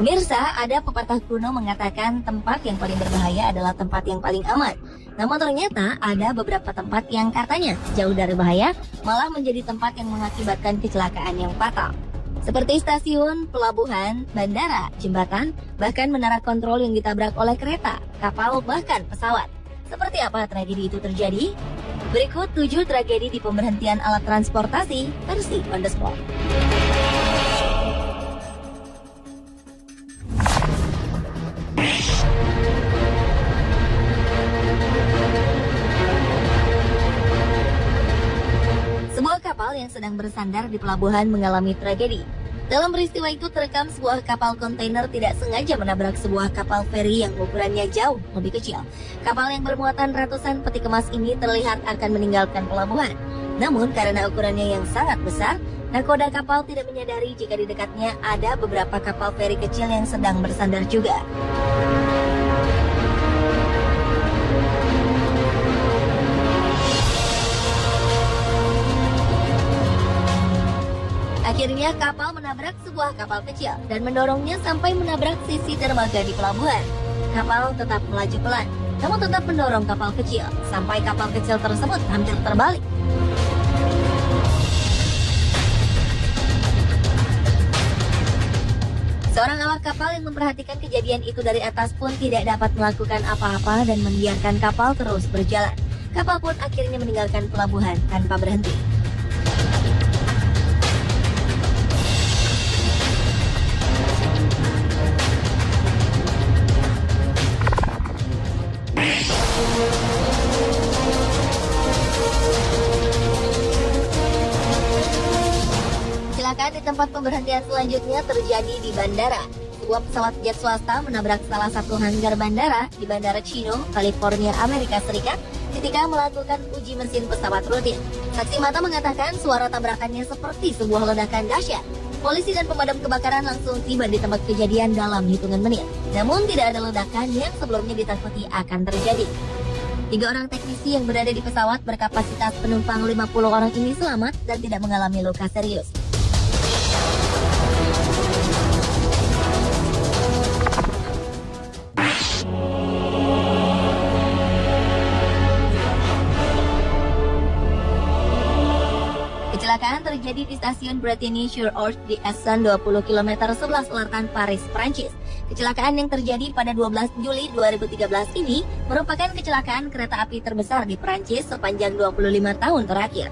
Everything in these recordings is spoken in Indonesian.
Pemirsa, ada pepatah kuno mengatakan tempat yang paling berbahaya adalah tempat yang paling aman. Namun ternyata ada beberapa tempat yang katanya jauh dari bahaya, malah menjadi tempat yang mengakibatkan kecelakaan yang fatal. Seperti stasiun, pelabuhan, bandara, jembatan, bahkan menara kontrol yang ditabrak oleh kereta, kapal, bahkan pesawat. Seperti apa tragedi itu terjadi? Berikut 7 tragedi di pemberhentian alat transportasi versi On The Spot. Sebuah kapal yang sedang bersandar di pelabuhan mengalami tragedi. Dalam peristiwa itu terekam sebuah kapal kontainer tidak sengaja menabrak sebuah kapal feri yang ukurannya jauh lebih kecil. Kapal yang bermuatan ratusan peti kemas ini terlihat akan meninggalkan pelabuhan. Namun karena ukurannya yang sangat besar, nakoda kapal tidak menyadari jika di dekatnya ada beberapa kapal feri kecil yang sedang bersandar juga. Akhirnya kapal menabrak sebuah kapal kecil dan mendorongnya sampai menabrak sisi dermaga di pelabuhan. Kapal tetap melaju pelan, namun tetap mendorong kapal kecil sampai kapal kecil tersebut hampir terbalik. Seorang awak kapal yang memperhatikan kejadian itu dari atas pun tidak dapat melakukan apa-apa dan membiarkan kapal terus berjalan. Kapal pun akhirnya meninggalkan pelabuhan tanpa berhenti. Kecelakaan di tempat pemberhentian selanjutnya terjadi di bandara. Sebuah pesawat jet swasta menabrak salah satu hanggar bandara di Bandara Chino, California, Amerika Serikat ketika melakukan uji mesin pesawat rutin. Saksi mata mengatakan suara tabrakannya seperti sebuah ledakan dahsyat. Polisi dan pemadam kebakaran langsung tiba di tempat kejadian dalam hitungan menit. Namun tidak ada ledakan yang sebelumnya ditakuti akan terjadi. 3 orang teknisi yang berada di pesawat berkapasitas penumpang 50 orang ini selamat dan tidak mengalami luka serius. Kecelakaan terjadi di stasiun Bretigny-sur-Orge di Essen 20 km sebelah selatan Paris, Prancis. Kecelakaan yang terjadi pada 12 Juli 2013 ini merupakan kecelakaan kereta api terbesar di Prancis sepanjang 25 tahun terakhir.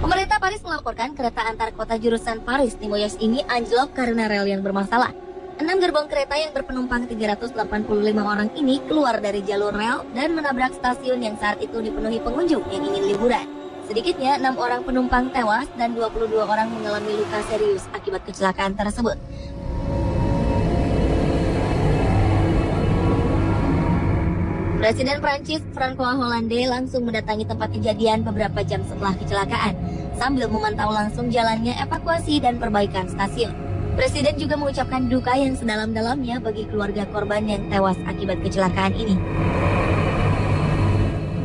Pemerintah Paris melaporkan kereta antar kota jurusan Paris-Limoges ini anjlok karena rel yang bermasalah. 6 gerbong kereta yang berpenumpang 385 orang ini keluar dari jalur rel dan menabrak stasiun yang saat itu dipenuhi pengunjung yang ingin liburan. Sedikitnya 6 orang penumpang tewas dan 22 orang mengalami luka serius akibat kecelakaan tersebut. Presiden Prancis François Hollande langsung mendatangi tempat kejadian beberapa jam setelah kecelakaan sambil memantau langsung jalannya evakuasi dan perbaikan stasiun. Presiden juga mengucapkan duka yang sedalam-dalamnya bagi keluarga korban yang tewas akibat kecelakaan ini.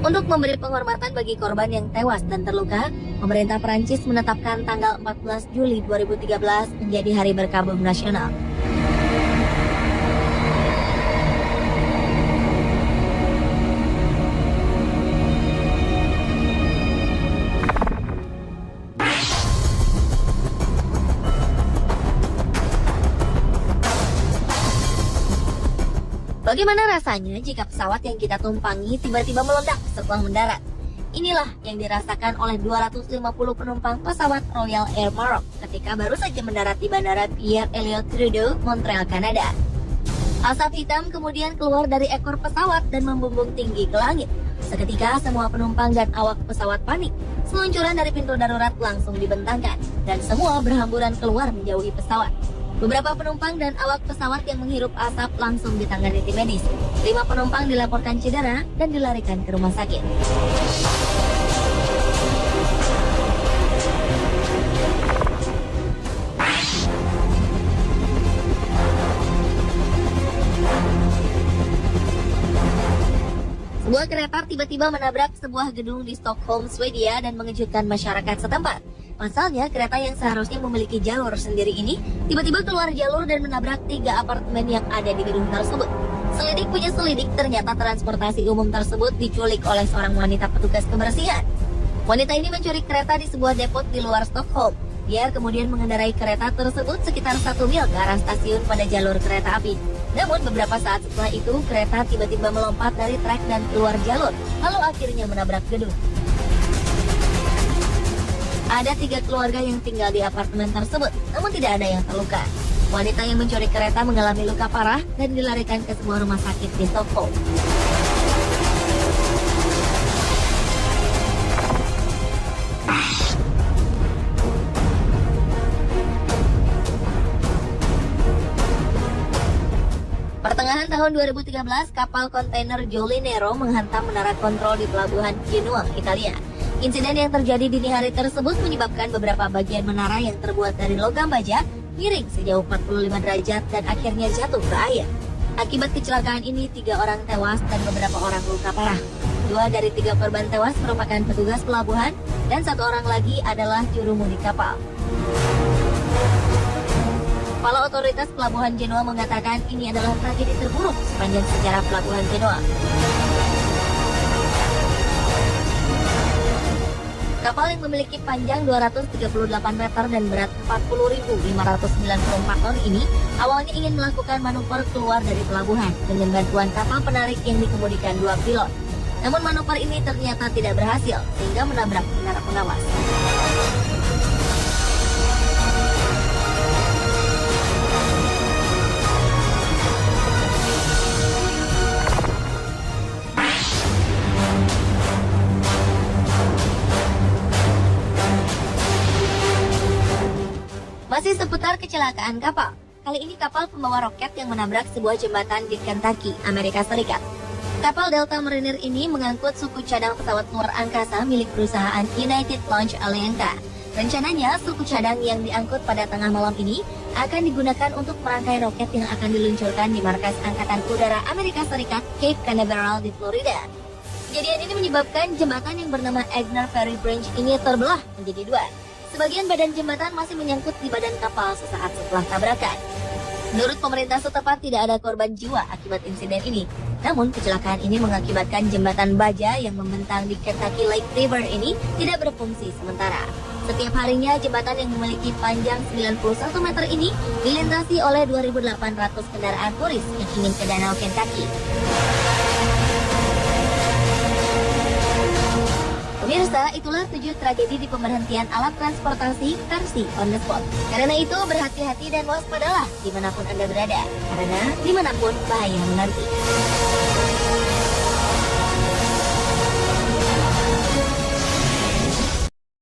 Untuk memberi penghormatan bagi korban yang tewas dan terluka, pemerintah Prancis menetapkan tanggal 14 Juli 2013 menjadi Hari Berkabung Nasional. Bagaimana rasanya jika pesawat yang kita tumpangi tiba-tiba meledak setelah mendarat? Inilah yang dirasakan oleh 250 penumpang pesawat Royal Air Maroc ketika baru saja mendarat di Bandara Pierre Elliott Trudeau, Montreal, Kanada. Asap hitam kemudian keluar dari ekor pesawat dan membumbung tinggi ke langit. Seketika semua penumpang dan awak pesawat panik. Seluncuran dari pintu darurat langsung dibentangkan dan semua berhamburan keluar menjauhi pesawat. Beberapa penumpang dan awak pesawat yang menghirup asap langsung ditangani tim medis. 5 penumpang dilaporkan cedera dan dilarikan ke rumah sakit. Sebuah kereta tiba-tiba menabrak sebuah gedung di Stockholm, Swedia dan mengejutkan masyarakat setempat. Pasalnya, kereta yang seharusnya memiliki jalur sendiri ini tiba-tiba keluar jalur dan menabrak 3 apartemen yang ada di gedung tersebut. Selidik punya selidik, ternyata transportasi umum tersebut diculik oleh seorang wanita petugas kebersihan. Wanita ini mencuri kereta di sebuah depot di luar Stockholm. Dia kemudian mengendarai kereta tersebut sekitar 1 mil ke arah stasiun pada jalur kereta api. Namun beberapa saat setelah itu, kereta tiba-tiba melompat dari trek dan keluar jalur, lalu akhirnya menabrak gedung. Ada 3 keluarga yang tinggal di apartemen tersebut, namun tidak ada yang terluka. Wanita yang mencuri kereta mengalami luka parah dan dilarikan ke sebuah rumah sakit di Stockholm. Pertengahan tahun 2013, kapal kontainer Joli Nero menghantam menara kontrol di pelabuhan Genoa, Italia. Insiden yang terjadi dini hari tersebut menyebabkan beberapa bagian menara yang terbuat dari logam baja miring sejauh 45 derajat dan akhirnya jatuh ke air. Akibat kecelakaan ini, 3 orang tewas dan beberapa orang luka parah. 2 dari 3 korban tewas merupakan petugas pelabuhan dan 1 orang lagi adalah jurumudi kapal. Kepala otoritas pelabuhan Genoa mengatakan ini adalah tragedi terburuk sepanjang sejarah pelabuhan Genoa. Kapal yang memiliki panjang 238 meter dan berat 40.594 ton ini awalnya ingin melakukan manuver keluar dari pelabuhan dengan bantuan kapal penarik yang dikemudikan 2 pilot. Namun manuver ini ternyata tidak berhasil sehingga menabrak menara pengawas. Masih seputar kecelakaan kapal. Kali ini kapal pembawa roket yang menabrak sebuah jembatan di Kentucky, Amerika Serikat. Kapal Delta Mariner ini mengangkut suku cadang pesawat luar angkasa milik perusahaan United Launch Alliance. Rencananya, suku cadang yang diangkut pada tengah malam ini akan digunakan untuk merangkai roket yang akan diluncurkan di markas Angkatan Udara Amerika Serikat, Cape Canaveral di Florida. Kejadian ini menyebabkan jembatan yang bernama Egner Ferry Bridge ini terbelah menjadi 2. Sebagian badan jembatan masih menyangkut di badan kapal sesaat setelah tabrakan. Menurut pemerintah setempat tidak ada korban jiwa akibat insiden ini. Namun kecelakaan ini mengakibatkan jembatan baja yang membentang di Kentucky Lake River ini tidak berfungsi sementara. Setiap harinya jembatan yang memiliki panjang 91 meter ini dilintasi oleh 2.800 kendaraan turis yang ingin ke Danau Kentucky. Pemirsa, itulah 7 tragedi di pemberhentian alat transportasi versi on the spot. Karena itu, berhati-hati dan waspadalah dimanapun Anda berada. Karena dimanapun bahaya menanti.